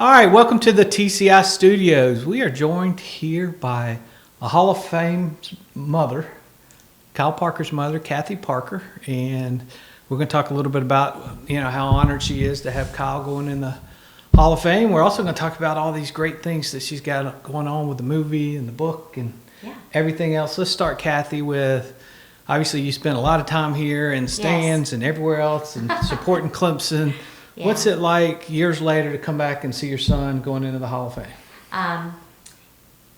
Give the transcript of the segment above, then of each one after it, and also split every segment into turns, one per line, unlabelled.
All right, welcome to the TCI studios. We are joined here by a Hall of Fame mother, Kyle Parker's mother, Cathy Parker, and we're going to talk a little bit about how honored she is to have Kyle going in the Hall of Fame. We're also going to talk about all these great things that she's got going on with the movie and the book and everything else. Let's start, Cathy, with obviously you spent a lot of time here in stands and everywhere else and supporting Clemson. Yeah. What's it like years later to come back and see your son going into the Hall of Fame?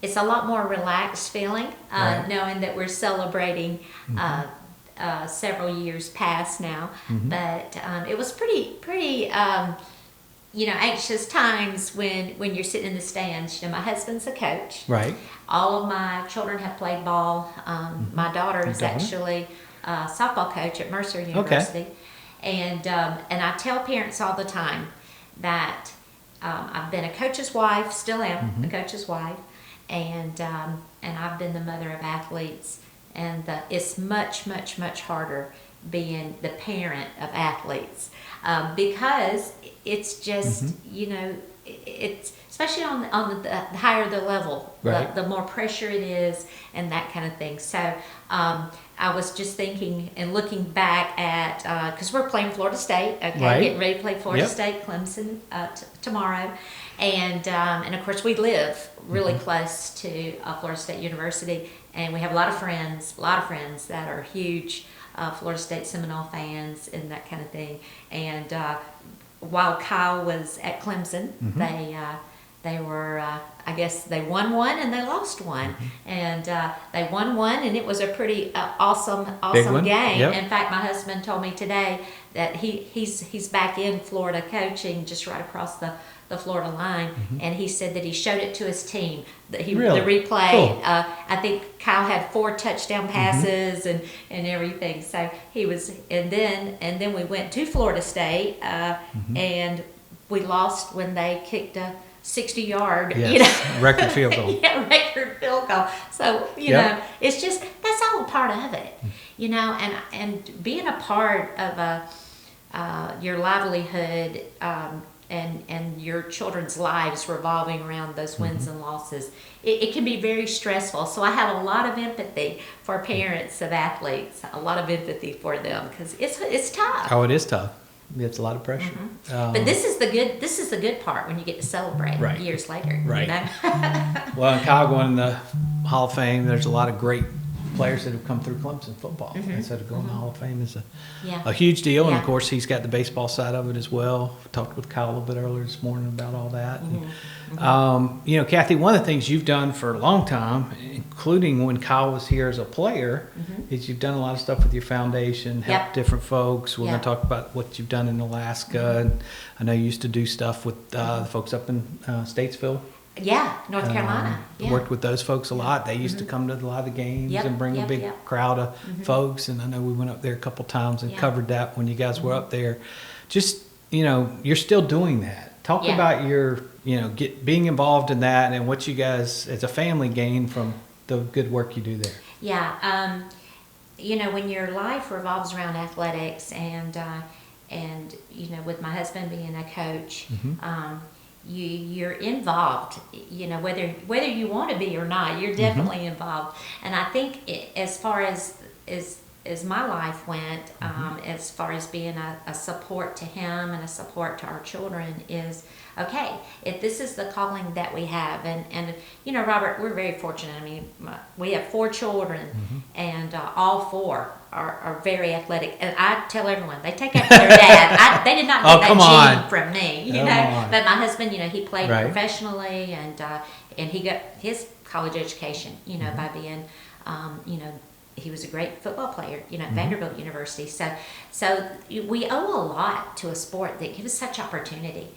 It's a lot more relaxed feeling, knowing that we're celebrating several years past now. But it was pretty anxious times when you're sitting in the stands. My husband's a coach.
Right.
All of my children have played ball. My daughter is actually a softball coach at Mercer University. Okay. And I tell parents all the time that I've been a coach's wife, still am a coach's wife, and I've been the mother of athletes, and it's much harder being the parent of athletes because it's just it's especially on the higher the level, the more pressure it is and that kind of thing. So I was just thinking and looking back at because we're playing Florida State, getting ready to play Florida State, Clemson tomorrow, and of course we live really close to Florida State University, and we have a lot of friends that are huge Florida State Seminole fans and that kind of thing. And while Kyle was at Clemson, they were, I guess they won one and they lost one. And they won one, and it was a pretty awesome game. Yep. In fact, my husband told me today that he's back in Florida coaching just right across the Florida line, and he said that he showed it to his team. The replay. Cool. I think Kyle had 4 touchdown passes and everything. So he was, and then we went to Florida State, and we lost when they kicked a 60-yard,
record field goal.
Record field goal. So it's just that's all a part of it, and being a part of your livelihood. And your children's lives revolving around those wins and losses, it can be very stressful. So I have a lot of empathy for parents of athletes, a lot of empathy for them because it's tough.
Oh, it is tough. It's a lot of pressure.
But this is the good part when you get to celebrate years later.
Right. Well, and Kyle going in the Hall of Fame, there's a lot of great players that have come through Clemson football. And so to go in the Hall of Fame is a huge deal. Yeah. And of course, he's got the baseball side of it as well. Talked with Kyle a little bit earlier this morning about all that. And, Cathy, one of the things you've done for a long time, including when Kyle was here as a player, is you've done a lot of stuff with your foundation, helped different folks. We're going to talk about what you've done in Alaska. And I know you used to do stuff with the folks up in Statesville.
Yeah, North Carolina.
Worked with those folks a lot. They used to come to a lot of the games and bring a big crowd of folks. And I know we went up there a couple times and covered that when you guys were up there. Just, you're still doing that. Talk about your, being involved in that and what you guys as a family gain from the good work you do there.
Yeah. When your life revolves around athletics and with my husband being a coach, you're involved, whether you want to be or not, you're definitely involved. And I think as far as my life went, as far as being a support to him and a support to our children is, okay, if this is the calling that we have, and Robert, we're very fortunate. I mean, we have 4 children, and all 4 are very athletic. And I tell everyone, they take after their dad. They did not get that gene from me, But my husband, he played professionally, and he got his college education, by being, he was a great football player, at Vanderbilt University. So we owe a lot to a sport that gives such opportunity.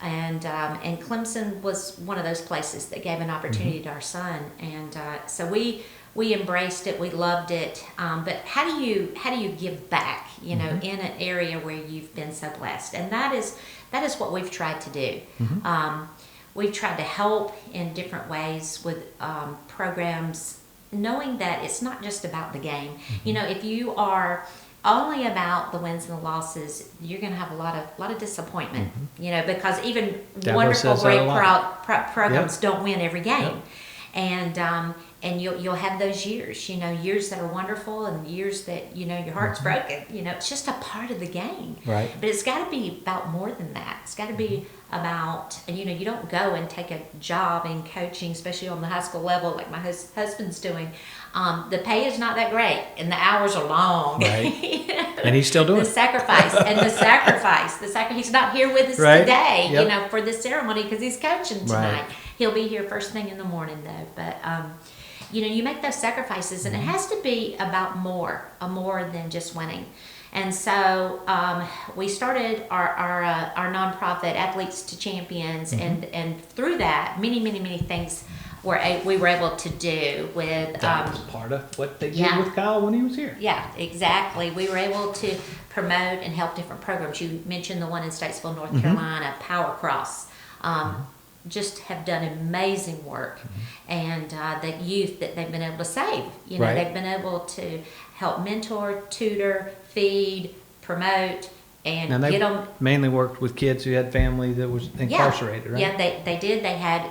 And Clemson was one of those places that gave an opportunity to our son. And so we embraced it, we loved it. But how do you give back, in an area where you've been so blessed? And that is what we've tried to do. We've tried to help in different ways with programs, knowing that it's not just about the game. If you are only about the wins and the losses. You're going to have a lot of disappointment, because even
Dabo
wonderful,
says that
great
a lot.
programs
Yep.
don't win every game.
Yep.
And you'll have those years, years that are wonderful and years that, your heart's broken. It's just a part of the game.
Right.
But it's got to be about more than that. It's got to be about, and you don't go and take a job in coaching, especially on the high school level like my husband's doing. The pay is not that great and the hours are long.
Right. And he's still doing
the sacrifice and the sacrifice. He's not here with us
Right.
today,
Yep.
for this ceremony because he's coaching tonight.
Right.
He'll be here first thing in the morning though. But you make those sacrifices, and it has to be about more than just winning. And so we started our nonprofit, Athletes to Champions, and through that, many things we were able to do with.
That was part of what they did
yeah.
with Kyle when he was here.
Yeah, exactly. We were able to promote and help different programs. You mentioned the one in Statesville, North Carolina, Power Cross. Just have done amazing work, and the youth that they've been able to save.
Right.
They've been able to help mentor, tutor, feed, promote, and
Now
get them.
mainly worked with kids who had family that was incarcerated, right?
Yeah, they did. They had,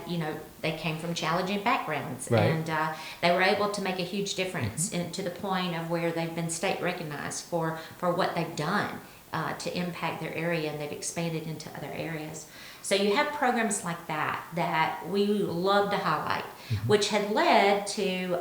they came from challenging backgrounds,
Right.
and they were able to make a huge difference, and to the point of where they've been state recognized for what they've done to impact their area, and they've expanded into other areas. So you have programs like that we love to highlight, which had led to,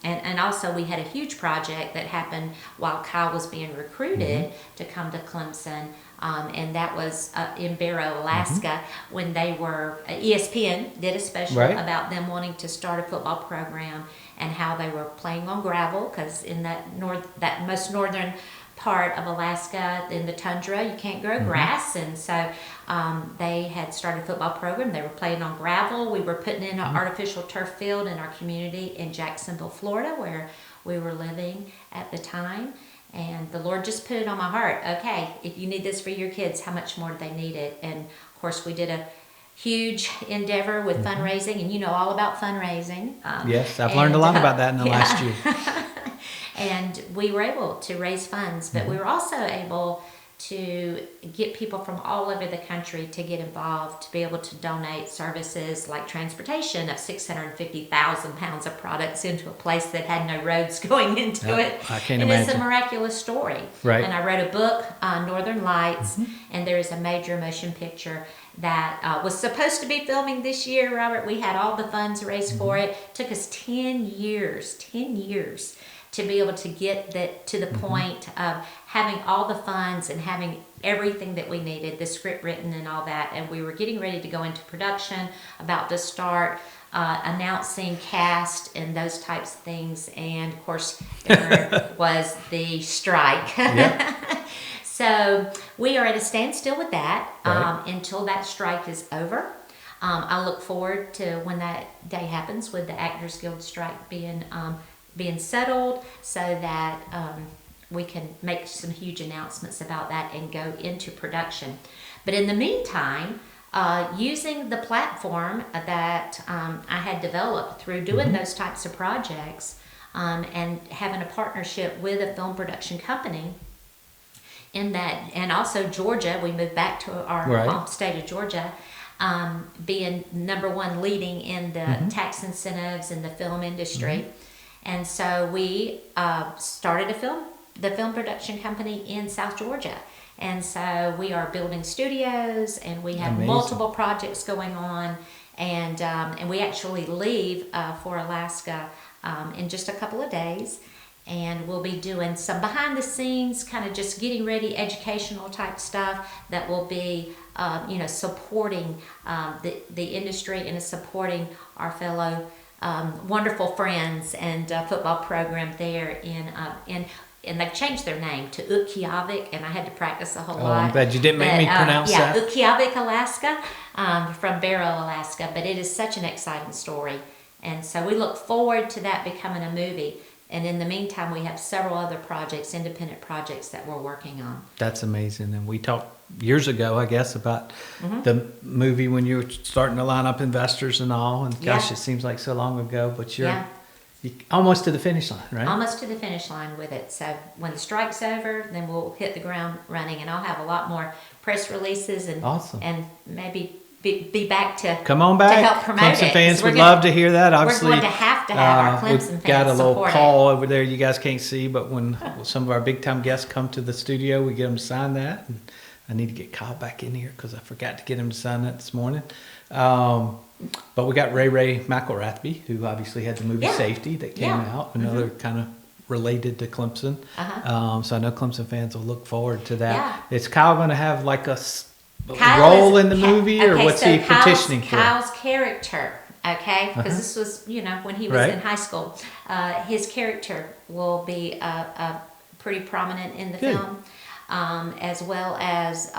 and also we had a huge project that happened while Kyle was being recruited to come to Clemson, and that was in Barrow, Alaska, when they were, ESPN did a special
Right.
about them wanting to start a football program and how they were playing on gravel, because in that most northern part of Alaska, in the tundra, you can't grow grass, and so they had started a football program. They were playing on gravel. We were putting in an artificial turf field in our community in Jacksonville, Florida, where we were living at the time. And the Lord just put it on my heart. Okay, if you need this for your kids, how much more do they need it? And of course, we did a huge endeavor with fundraising, and all about fundraising.
Yes, I've learned a lot about that in the last year.
And we were able to raise funds, but we were also able to get people from all over the country to get involved, to be able to donate services like transportation of 650,000 pounds of products into a place that had no roads going into it.
I can't
and
imagine.
It's a miraculous story.
Right.
And I wrote a book, Northern Lights, and there is a major motion picture that was supposed to be filming this year, Robert. We had all the funds raised for it. It took us 10 years to be able to get that to the point of having all the funds and having everything that we needed, the script written and all that. And we were getting ready to go into production, about to start announcing cast and those types of things. And of course, there was the strike.
Yep.
So we are at a standstill with that
Right.
until that strike is over. I look forward to when that day happens, with the Actors Guild strike being settled, so that we can make some huge announcements about that and go into production. But in the meantime, using the platform that I had developed through doing those types of projects, and having a partnership with a film production company in that, and also Georgia, we moved back to our
Right.
home state of Georgia, being number one leading in the tax incentives in the film industry. And so we started the film production company in South Georgia. And so we are building studios, and we have
Amazing.
multiple projects going on. And we actually leave for Alaska in just a couple of days. And we'll be doing some behind the scenes, kind of just getting ready, educational type stuff that will be, supporting the industry and supporting our fellow wonderful friends and football program there and they've changed their name to Utqiagvik, and I had to practice a whole lot.
I'm glad you didn't make me pronounce that.
Utqiagvik, Alaska, from Barrow, Alaska. But it is such an exciting story, and so we look forward to that becoming a movie. And in the meantime, we have several other projects, independent projects that we're working on.
That's amazing. And we talked years ago, I guess, about the movie when you were starting to line up investors and all. And gosh,
Yeah.
it seems like so long ago, but you're Almost to the finish line, right?
Almost to the finish line with it. So when the strike's over, then we'll hit the ground running, and I'll have a lot more press releases and
Awesome.
and maybe be back to
Come on back.
to help promote
Clemson
it.
fans
We're
would
gonna-
love to hear that. Obviously,
we're going to have our Clemson fans
we've got a little
support
Paul over there you guys can't see, but when some of our big time guests come to the studio, we get them to sign that. And I need to get Kyle back in here because I forgot to get him to sign that this morning. But we got Ray McElrathby, who obviously had the movie
Yeah.
Safety that came
Yeah.
out, another kind of related to Clemson. So I know Clemson fans will look forward to that.
Yeah.
Is Kyle going to have like a
Kyle
role
is-
in the movie, or
okay,
what's
so
he petitioning for?
Kyle's character, okay, because this was, when he was
Right.
in high school, his character will be pretty prominent in the
Good.
film, as well as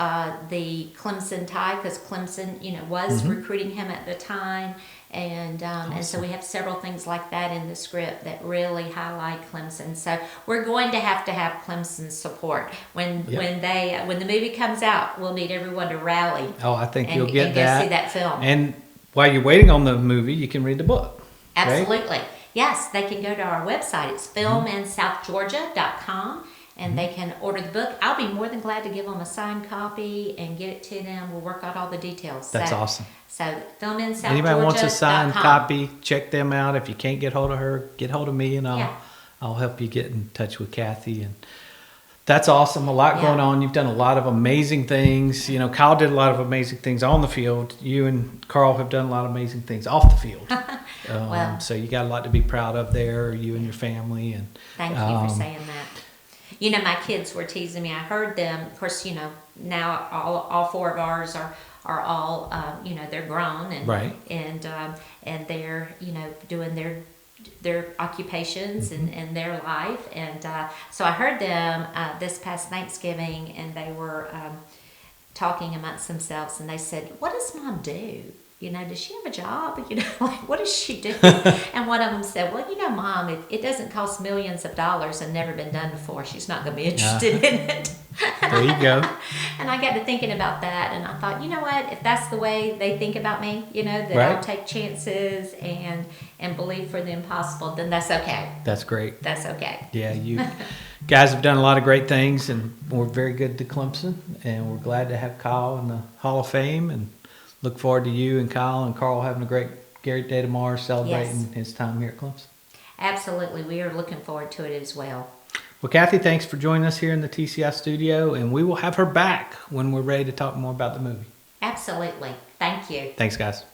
the Clemson tie, because Clemson, was recruiting him at the time. And so we have several things like that in the script that really highlight Clemson. So we're going to have Clemson's support when the movie comes out. We'll need everyone to rally.
Oh, I think you'll
and
get
go
that.
see that film.
And while you're waiting on the movie, you can read the book. right?
Absolutely. Yes, they can go to our website. It's filminsouthgeorgia.com, and they can order the book. I'll be more than glad to give them a signed copy and get it to them. We'll work out all the details.
That's awesome.
So filminsouthgeorgia.com.
Anybody wants a signed copy, check them out. If you can't get hold of her, get hold of me, and
Yeah.
I'll help you get in touch with Cathy. And that's awesome. A lot
Yeah.
going on. You've done a lot of amazing things. Kyle did a lot of amazing things on the field. You and Carl have done a lot of amazing things off the field.
Well,
So you got a lot to be proud of there, you and your family. And
thank you for saying that. My kids were teasing me. I heard them. Of course, now all four of ours are all they're grown and
Right.
and they're doing their occupations and their life, and so I heard them this past Thanksgiving, and they were talking amongst themselves, and they said, "What does Mom do? Does she have a job? Like, what does she do?" And one of them said, "Well, Mom, it doesn't cost millions of dollars and never been done before. She's not going to be interested in it."
There you go.
And I got to thinking about that, and I thought, you know what? If that's the way they think about me, that
Right.
I'll take chances and believe for the impossible, then that's okay.
That's great.
That's okay.
Yeah, you guys have done a lot of great things, and we're very good to Clemson, and we're glad to have Kyle in the Hall of Fame, and look forward to you and Kyle and Carl having a great day tomorrow, celebrating his time here at Clemson.
Absolutely. We are looking forward to it as well.
Well, Cathy, thanks for joining us here in the TCI studio, and we will have her back when we're ready to talk more about the movie.
Absolutely. Thank you.
Thanks, guys.